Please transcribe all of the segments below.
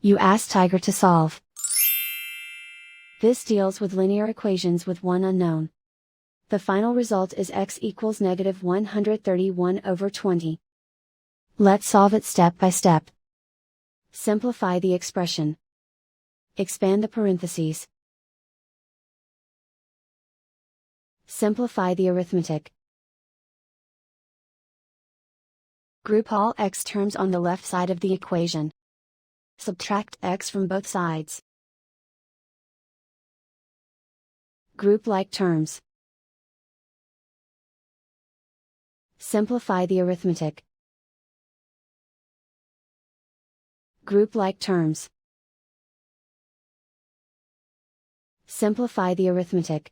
You ask Tiger to solve. This deals with linear equations with one unknown. The final result is x equals negative 131 over 20. Let's solve it step by step. Simplify the expression. Expand the parentheses. Simplify the arithmetic. Group all x terms on the left side of the equation. Subtract x from both sides. Group like terms. Simplify the arithmetic. Group like terms. Simplify the arithmetic.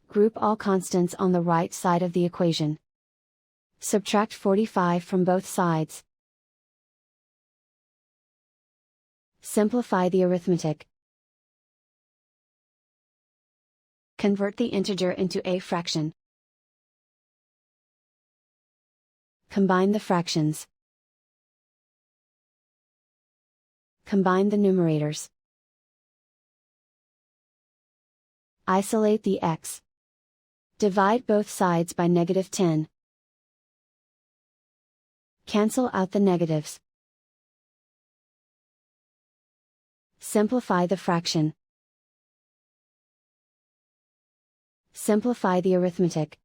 Group all constants on the right side of the equation. Subtract 45 from both sides. Simplify the arithmetic. Convert the integer into a fraction. Combine the fractions. Combine the numerators. Isolate the x. Divide both sides by -10. Cancel out the negatives. Simplify the fraction. Simplify the arithmetic.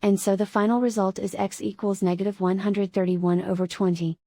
And so the final result is x equals negative 131 over 20.